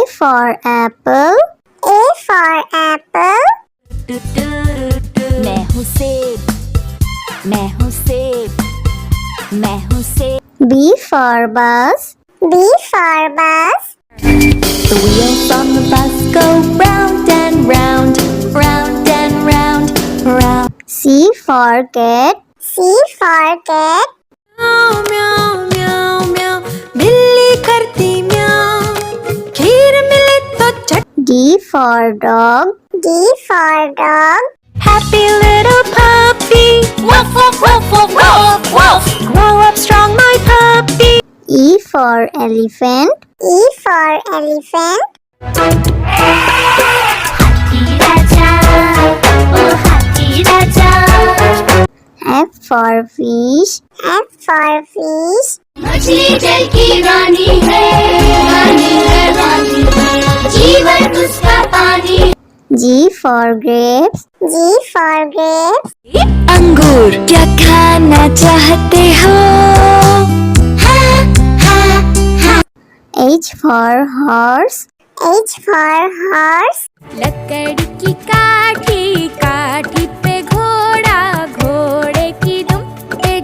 for apple. A for apple. मैं हूँ सेब, मैं हूँ सेब, मैं हूँ सेब। B for bus. B for bus. The wheels on the bus go round and round, round and round, round. C for cat. C for cat. म्याऊ म्याऊ म्याऊ म्याऊ, बिल्ली करती म्याऊ, खीर मिले तो चट। D for dog. D for dog. Happy little puppy, woof woof woof woof woof woof. Grow up strong, my puppy. E for elephant. E for elephant. हाथी राजा, ओ हाथी राजा। F for fish. F for fish. मछली जल की रानी है, रानी है, रानी है, जीवन उसका पानी। G for grapes. G for grapes. अंगूर क्या खाना चाहते हो? H for horse. H for horse. लकड़ी की काठी, काठी पे घोड़ा, घोड़े की दुम पे।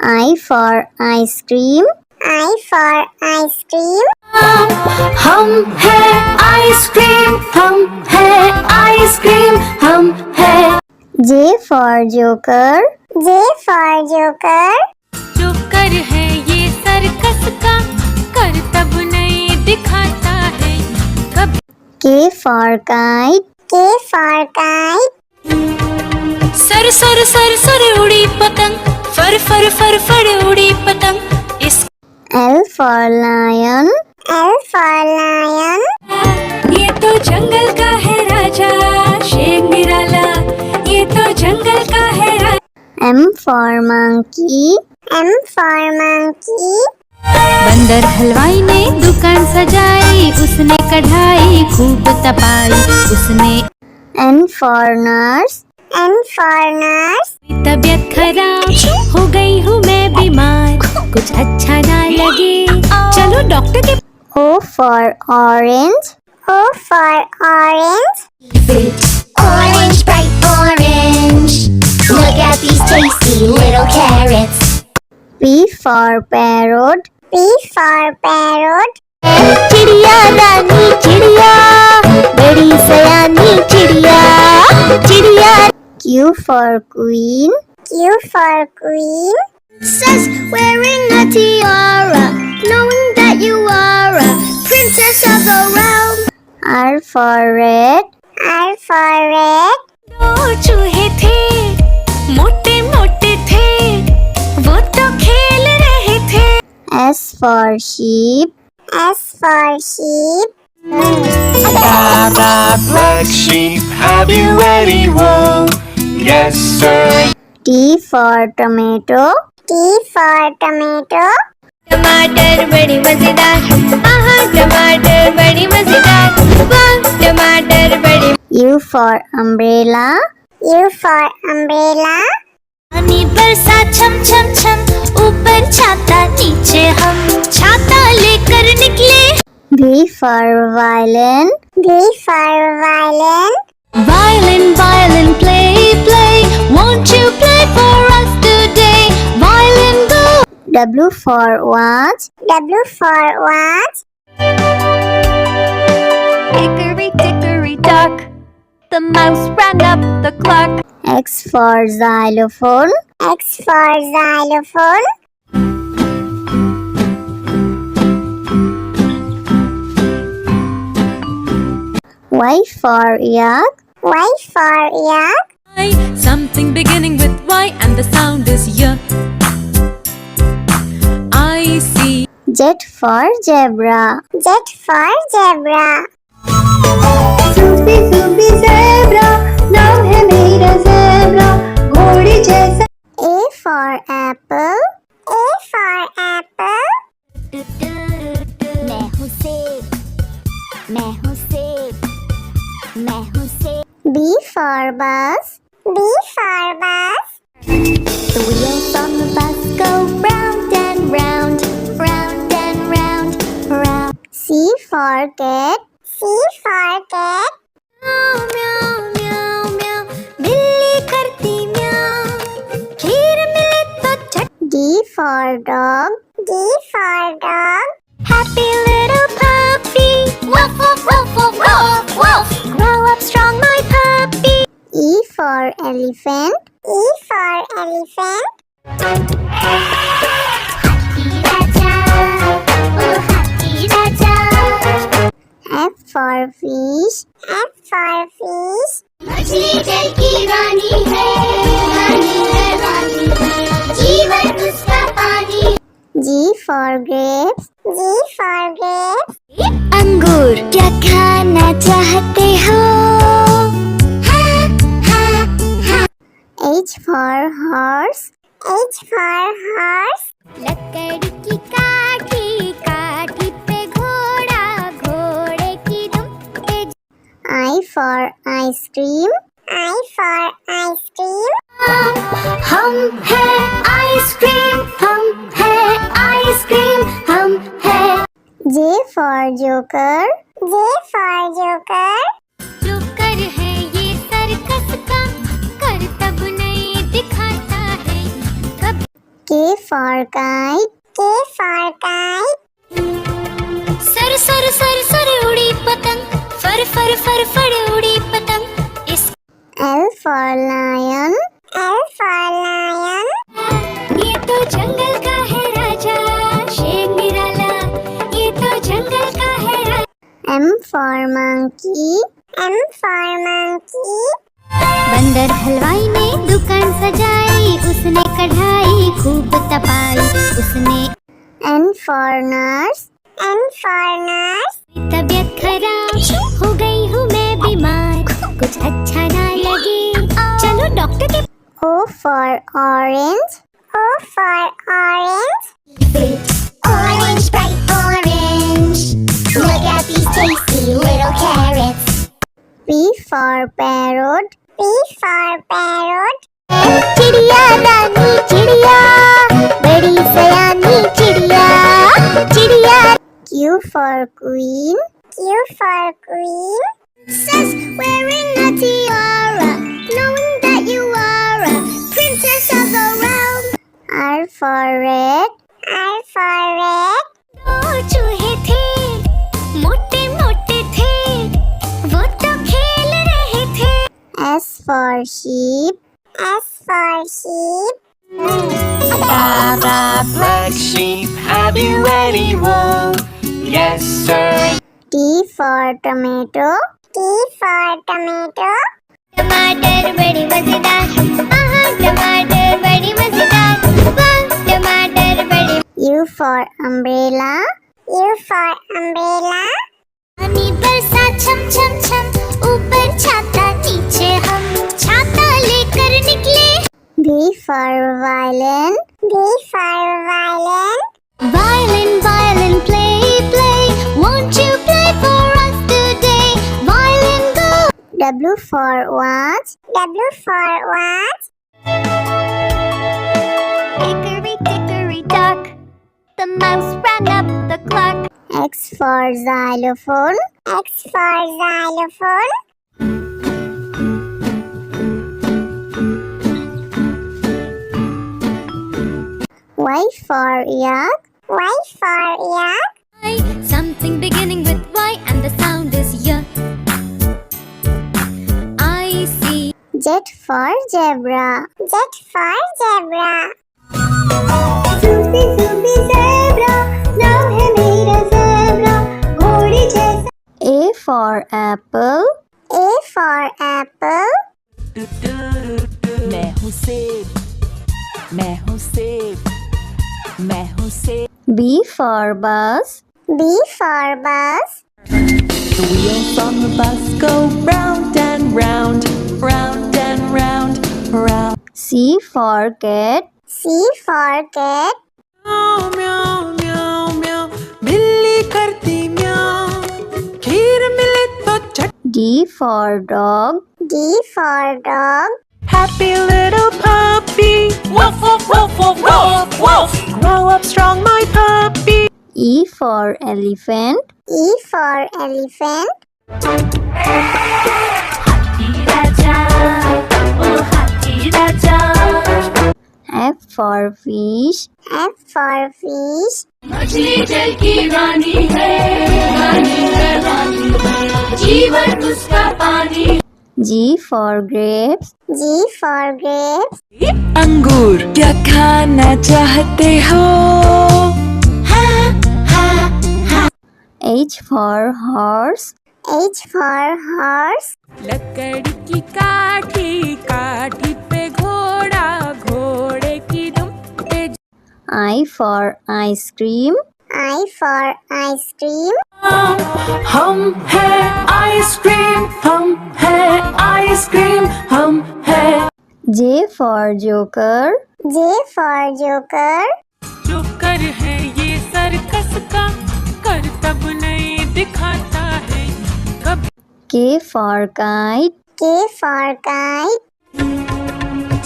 I for ice cream. I for ice cream. हम है आइसक्रीम, हम है आइसक्रीम, हम है। J for joker. J for joker. Joker है ये सर्कस का, करतब नहीं दिखाता है कब। K for kite. K for kite. Sir sir sir sir उड़ी पतंग, फर फर फर फर उड़ी पतंग। इस L for lion. L for lion. ये तो जंगल का है राजा, शेर निराला, ये तो जंगल का है राजा। M for monkey. M for monkey. बंदर हलवाई ने दुकान सजाई, उसने कढ़ाई खूब तपाई, उसने। N for nurse. N for nurse. तबीयत खराब हो गई हूँ मैं बीमार, कुछ अच्छा ना लगे, चलो डॉक्टर के। O for orange. O for orange. Orange, bright orange. Look at these tasty little carrots. P for parrot. P for parrot. चिड़िया रानी चिड़िया, बड़ी सयानी चिड़िया, चिड़िया। Q for queen. Q for queen. Says wearing a tiara, knowing that you are a princess of the realm. R for red. R for red. दो चूहे थे, मोटे मोटे थे, वो तो खेल रहे थे। S for sheep. S for sheep. Baba, black sheep, have you any wool? Yes, sir. T for tomato. T for tomato. टमाटर बड़ी मजेदार, आहा टमाटर बड़ी मजेदार, वाह टमाटर बड़ी। U for umbrella. U for umbrella. पानी बरसा छम छम छम, ऊपर छाता नीचे हम, छाता लेकर निकले। V for violin. V for violin. Violin, violin, play, play, won't you play for us today? Violin, go. W for watch. W for watch. Hickory dickory dock, the mouse ran up the clock. X for xylophone. X for xylophone. Y for yak. Y for yak. Something beginning with Y and the sound is Y. I see. Z for zebra. Z for zebra. Sufi Sufi zebra, नाम है मेरा zebra, घोड़े जैसा। A for apple. A for apple. मैं हूँ सेब, मैं हूँ सेब, मैं हूँ सेब। B for bus. B for bus. The wheels on the bus go round and round, round and round, round. C for cat. C for cat. म्याऊ म्याऊ म्याऊ म्याऊ बिल्ली करती म्याऊ खीर मिले तो चट D for dog. D for dog. Happy little puppy woof woof woof woof woof woof grow up strong my puppy E for elephant. E for elephant. F for fish. F for fish. मछली जल की रानी है रानी है जीवन उसका पानी G for grapes. G for grapes. अंगूर क्या खाना चाहते हो H for horse. H for horse. लकड़ी की काठी काठी पे घोड़ा घोड़े की दुम पे I for ice cream. I for ice cream. हम है आइसक्रीम हम है आइसक्रीम हम है J for joker. J for joker. Joker है ये सर्कस का करतब नहीं दिखाता है कभी K for kite. K for kite. Sir sir sir sir उड़ी पतंग फर फर फर फर उड़ी पतंग इस L for lion. L for lion. ये तो जंगल का है राजा शेर निराला ये तो जंगल का है राजा M for monkey. M for monkey. बंदर हलवाई ने दुकान सजाई उसने कढ़ाई खूब तपाई उसने N for nurse. N for nurse. तबीयत खराब हो गई हूँ मैं बीमार कुछ अच्छा ना लगे चलो डॉक्टर के O for orange. O for orange. Orange, bright orange. Look at these tasty little carrots. P for parrot. P for parrot. चिड़िया रानी चिड़िया बड़ी सयानी चिड़िया चिड़िया Q for queen. Q for queen. Princess wearing a tiara, knowing that you are a princess of the realm. R for red. R for red. दो चूहे थे मोटे मोटे थे वो तो खेल रहे थे S for sheep. S for sheep. Black sheep, have you any wool? Yes, sir. T for tomato. T for tomato. टमाटर बड़ी मजेदार टमाटर बड़ी मजेदार वाह टमाटर बड़ी U for umbrella. U for umbrella. पानी बरसा छम छम छम ऊपर छाता नीचे हम छाता लेकर निकले V for violin. V for violin. Violin violin play play won't you play for us today violin go W for watch. W for watch. hickory dickory dock the mouse ran up the clock X for xylophone. X for xylophone. Y for yak. Y for yak. something beginning with Y and the sound is Y I see Z for zebra. Z for zebra. Zoopy zoopy zebra. Now है मेरा zebra. घोड़े जैसा. A for apple. A for apple. मैं हूँ सेब मैं हूँ सेब मैं हूँ सेब B for bus. B for bus. The wheels on the bus go round and round round and round round C for cat. C for cat. म्याऊ म्याऊ म्याऊ म्याऊ बिल्ली करती म्याऊ खीर मिले तो चट D for dog. D for dog. Happy little puppy woof woof woof woof woof woof grow up strong my puppy E for elephant. E for elephant. हाथी राजा ओ हाथी राजा F for fish. F for fish. मछली जल की रानी है रानी है रानी है जीवन उसका पानी G for grapes. G for grapes. अंगूर क्या खाना चाहते हो? H for horse. H for horse. लकड़ी की काठी काठी पे घोड़ा घोड़े की दुम पे I for ice cream. I for ice cream. हम है आइसक्रीम हम है आइसक्रीम हम है J for joker. J for joker. जो कर है ये सर्कस का करतब नहीं दिखाता है कभी K for kite. K for kite.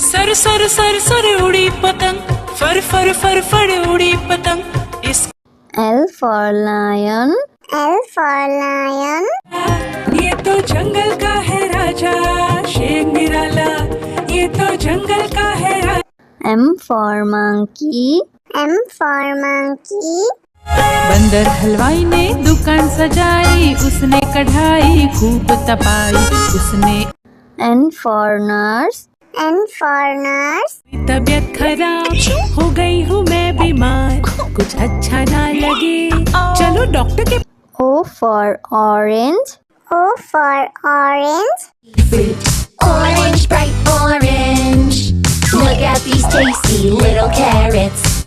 Sir sir sir sir उड़ी पतंग फर फर फर फर उड़ी पतंग इस L for lion. L for lion. ये तो जंगल का है राजा शेर निराला ये तो जंगल का है राजा M for monkey. M for monkey. बंदर हलवाई ने दुकान सजाई उसने कढ़ाई खूब तपाई उसने N for nurse. N for nurse. तबीयत खराब हो गई हूँ मैं बीमार कुछ अच्छा ना लगे चलो डॉक्टर के O for orange. O for orange. Orange, bright orange. Look at these tasty little carrots.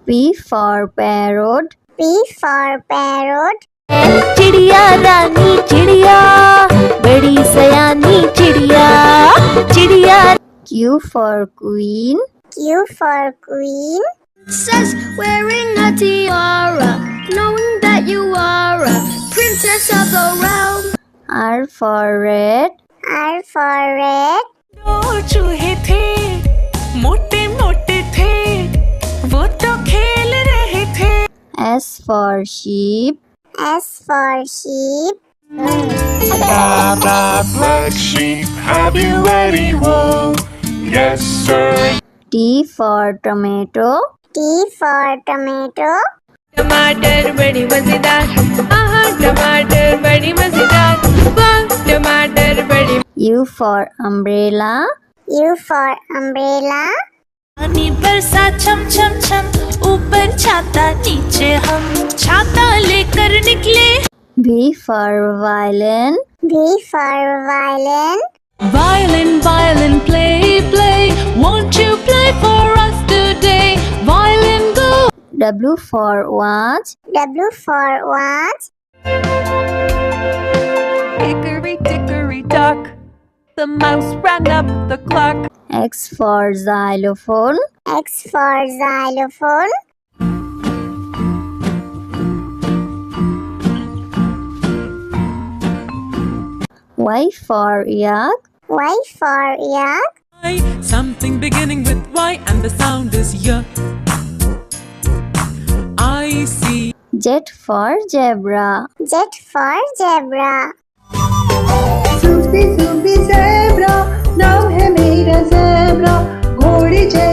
P for parrot. P for parrot. चिड़िया रानी चिड़िया बड़ी सयानी चिड़िया चिड़िया Q for queen. Q for queen. Princess wearing a tiara, knowing that you are a princess of the realm. R for red. R for red. दो चूहे थे मोटे मोटे थे वो तो खेल रहे थे S for sheep. S for sheep. Blah, blah, black sheep, have you any wool? Yes, sir. T for tomato. T for tomato. टमाटर बड़ी मजेदार आहा टमाटर बड़ी मजेदार वाह टमाटर बड़ी U for umbrella. U for umbrella. पानी बरसा छम छम छम ऊपर छाता नीचे हम छाता लेकर निकले V for violin. V for violin. Violin, violin, play, play. Won't you play for us today? Violin, go. W for watch. W for watch. Hickory dickory dock, the mouse ran up the clock. X for xylophone. X for xylophone. Y for yak. Y for yak. Something beginning with Y and the sound is Y. I see. Z for zebra. Z for zebra. Sufi Sufi zebra नाम है मेरा zebra घोड़ी जैसा